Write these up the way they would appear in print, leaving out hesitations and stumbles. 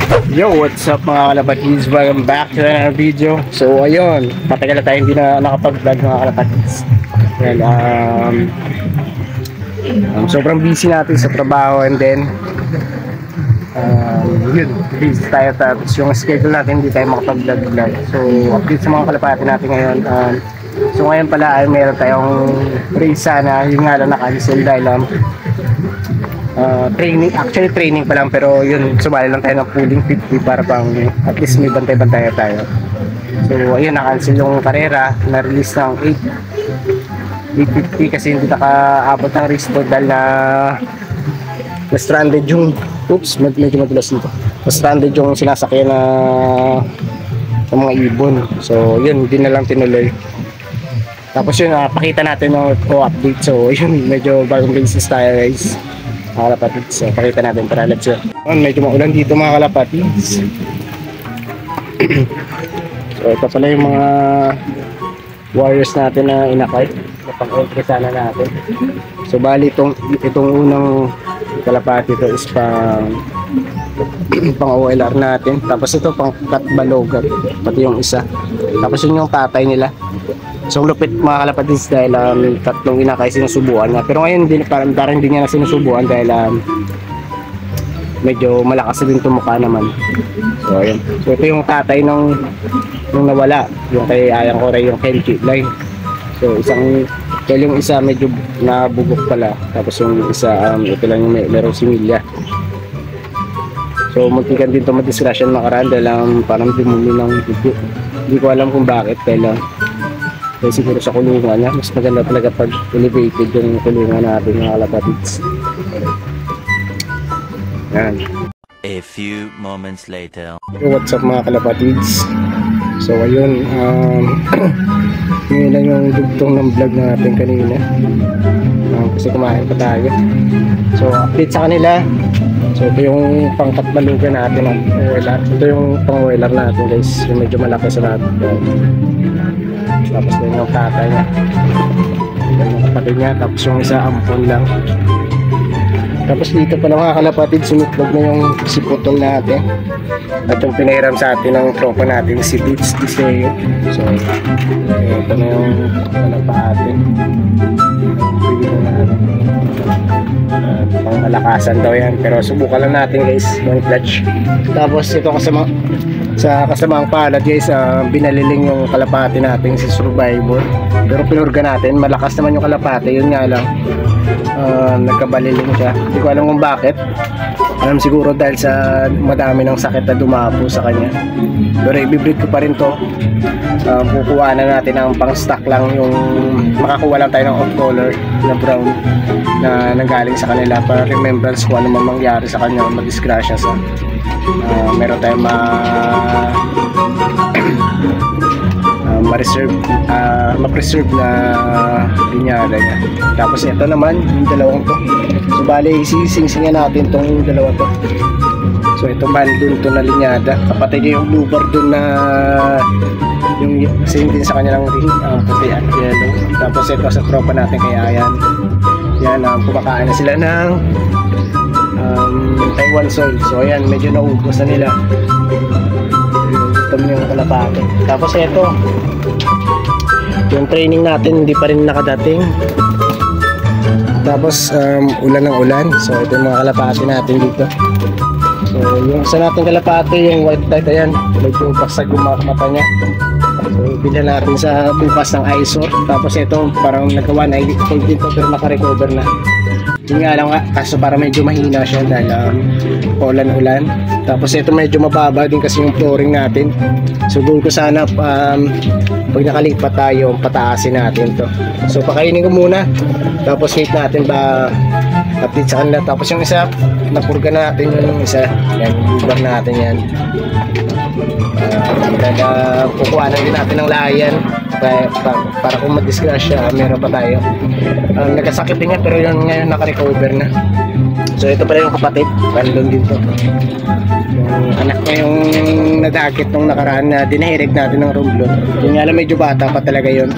Yo, what's up mga kalapatids? Welcome back to another video. So ayun, matagal na tayo hindi na nakapag-vlog mga kalapatids. Well, sobrang busy natin sa trabaho and then yun, busy tayo tapos yung schedule natin hindi tayo makapag-vlog. So update sa mga kalapati natin ngayon. So ngayon pala ay meron tayong race sana, yung nga lang na-cancel dahil training pa lang, pero yun, sumali lang tayo ng pooling 50 para pang at least may bantay-bantay tayo. So ayun, na-cancel yung karera, na-release ng 8:50 kasi hindi naka-abot ng race to dahil na-stranded yung medyo madulas nito. Na-stranded yung sinasakyan na ng mga ibon. So yun, hindi na lang tinuloy. Tapos yun, pakita natin ng update. So yun, medyo bagong basis tayo guys mga kalapatids. So pakita natin, tara, let's go. Medyo maulan dito mga kalapatids. So ito pala yung mga warriors natin na inakay na pang-entry sana natin. So bali itong unang kalapati ito is pang OLR natin. Tapos ito pang Katbalogan, pati yung isa. Tapos yun yung tatay nila. So lupit mga kalapatids dahil tatlong inakay sinusubuan na. Pero ngayon parang hindi niya na sinusubuan dahil medyo malakas din tumukha naman. So ayun. So ito yung tatay nung nawala, yung kay Ayang Koray, yung Kenchi line. So yung isa medyo nabugok pala. Tapos yung isa ito lang yung merong similya. So muntikan din ito madisgrasya nakaraan dahil parang dumumi ng dugo. Hindi ko alam kung bakit dahil siguro sa kulungan niya. Mas maganda talaga pag elevated yung kulungan natin mga kalapatids. Yan. A few moments later. What's up mga kalapatids? So ayun, yun lang yung dugtong ng vlog natin kanina. Kasi kumain pa tayo. So update sa kanila. So ito yung pang Katbalogan natin ng OLR. Ito yung pang OLR natin guys, yung medyo malaki sa natin. Tapos din yung tatay niya, yung kapatid niya, tapos yung isa ampon lang. Tapos dito pala mga kalapatid, sumitlog na yung siputol natin at yung pinahiram sa atin ng tropa natin si Beats Diseo. So ito na yung panapatin, pang malakasan daw yan, pero subukan lang natin guys yung clutch. Tapos ito kasamaang palad guys, binaliling yung kalapati natin si Survivor, pero pinurga natin, malakas naman yung kalapati, yun nga lang nagkabaliling siya. Hindi ko alam kung bakit. Siguro dahil sa madami ng sakit na dumapo sa kanya. Pero i-breed ko pa rin to. Kukuha na natin ang pang stock lang, yung makakuha lang tayo ng off color na brown na nanggaling sa kanila para remembrance kung ano man mangyari sa kanya, madisgrasya sa meron tayong ma-preserve na linyada niya. Tapos ito naman yung dalawang to. So bali sisingsingan natin tong dalawa to. So ito bandun to na linyada, kapatid niya yung blue bar dun na yung same din sa kanya ng ring, puti at yellow. Tapos ito sa tropa natin kay Ayan. Yan, kumakain na sila ng Taiwan soil. So ayan, medyo naubos na nila. Ito yung kalapati. Tapos ito, yung training natin hindi pa rin nakadating. Tapos ulan ng ulan. So ito yung mga kalapati natin dito. So yung isa natin kalapati, yung white type, ayan, medyo basag yung mata niya. So bilhan natin sa bukas ng eyesore. Tapos ito parang nagawa na dito pero naka-recover na. Yun nga lang, kaso para medyo mahina siya dahil ulan-ulan. Tapos ito medyo mababa din kasi yung flooring natin. So doon ko sana pag nakalipat tayo, pataasin natin to. So pakainin ko muna, tapos wait natin ba update sa kanila. Tapos yung isa, napurga natin yung isa. Yan, ubar natin yan. Kukuha na din natin ng layan para kung madisgrasya, meron pa tayo. Nagkasakit din niya pero yun ngayon naka-recover na. So ito pala yung kapatid, bandon din to. Yung anak ko yung nadakit nung nakaraan na dinahirig natin ng rumblon. Yung nga lang medyo bata pa talaga yun.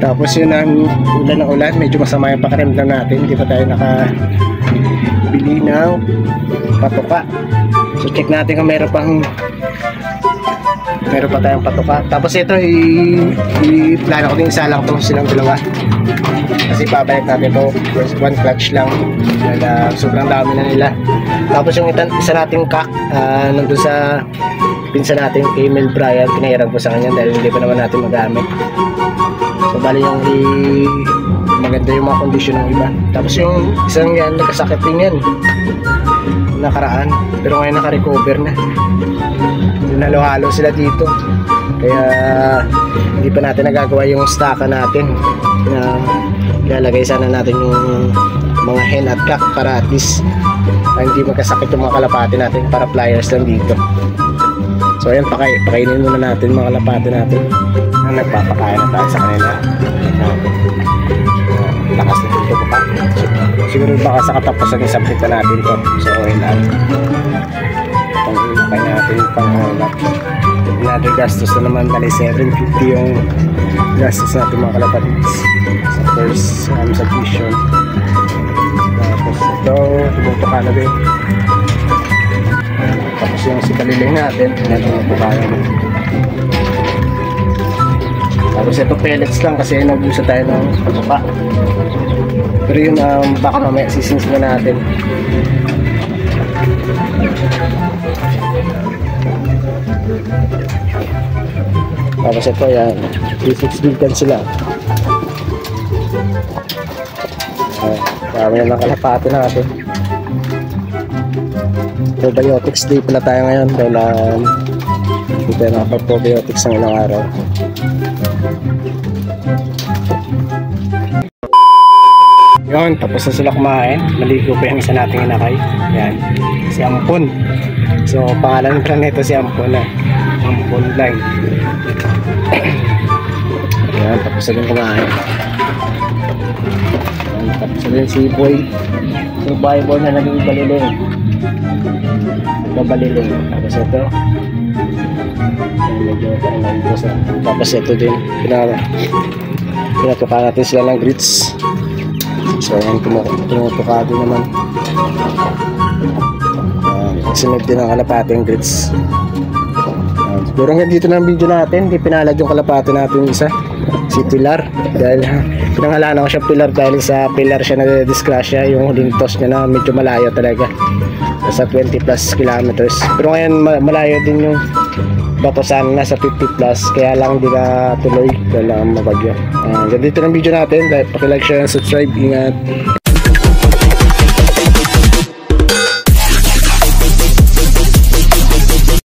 Tapos yun ang ulan ng ulan, medyo masama yung pakiramdam natin, hindi pa tayo nakabili ng patuka. So check natin kung meron pa tayong patuka. Tapos ito i-plano ko din isa lang to silang dalawa. Kasi pabalik natin to one clutch lang. Sobrang dami na nila. Tapos yung isa nating kak nandun sa pinsan natin kay Mel Brian, pinahiram ko sa kanya dahil hindi pa naman natin magamit. So bali yung maganda yung mga kondisyon ng iba. Tapos yung isang yan nagkasakit din yan nakaraan, pero ngayon naka-recover na. Halo-halo sila dito, kaya hindi pa natin nagagawa yung stocka natin na ilalagay sana natin yung mga hen at cock para at least hindi magkasakit yung mga kalapati natin, para pliers lang dito. So ayan, pakainin muna natin mga kalapati natin. Nagpapakain na tayo sa kanila. Lakas na dito pa. Siguro baka sa katapusan ng submit na natin to. So okay lang. Pang-ilakay natin yung pang-halap. Another gastos na naman, bali 750 yung gastos natin mga kalapatids sa first submission. Tapos ito, tumutuka na din. Tapos yung si kaliling natin, tumutuka na din. Tapos ito pellets lang kasi nag-usa tayo ng patuka. Pero yun, baka mamaya sisins na natin. Tapos ito yan, 3-6 bilkan sila. Dami na ng kalapati natin. Probiotics day pala tayo ngayon dahil hindi tayo nakapag-probiotics ng ilang araw. Yun, tapos na sila kumain. Maligo pa yung isa nating inakay. Yan, si Ampon. So pangalan pa nito si Ampon na Ampon Line. Yan, tapos na din kumain. Yan, tapos na din si Boy. Yung Bible na naging baliling. Babaliling. Tapos ito. Medyo tapos ito din. Pinatuka natin sila ng grits. So yan, tumutuka din naman. Sinod din ang kalapati yung grits. Siguro hanggang dito na ang video natin. Hindi pinalad yung kalapati natin isa, si Pilar. Dahil pinangalan ko siya Pilar dahil sa Pilar siya na-disgrasya. Yung huling toss niya na medyo malayo talaga, sa 20 plus kilometers. Pero ngayon malayo din yung batosan, nasa 50 plus, kaya lang hindi na tuloy dahil lang mabagyo. Ganito ng video natin. Paki-like, share, and subscribe. Ingat.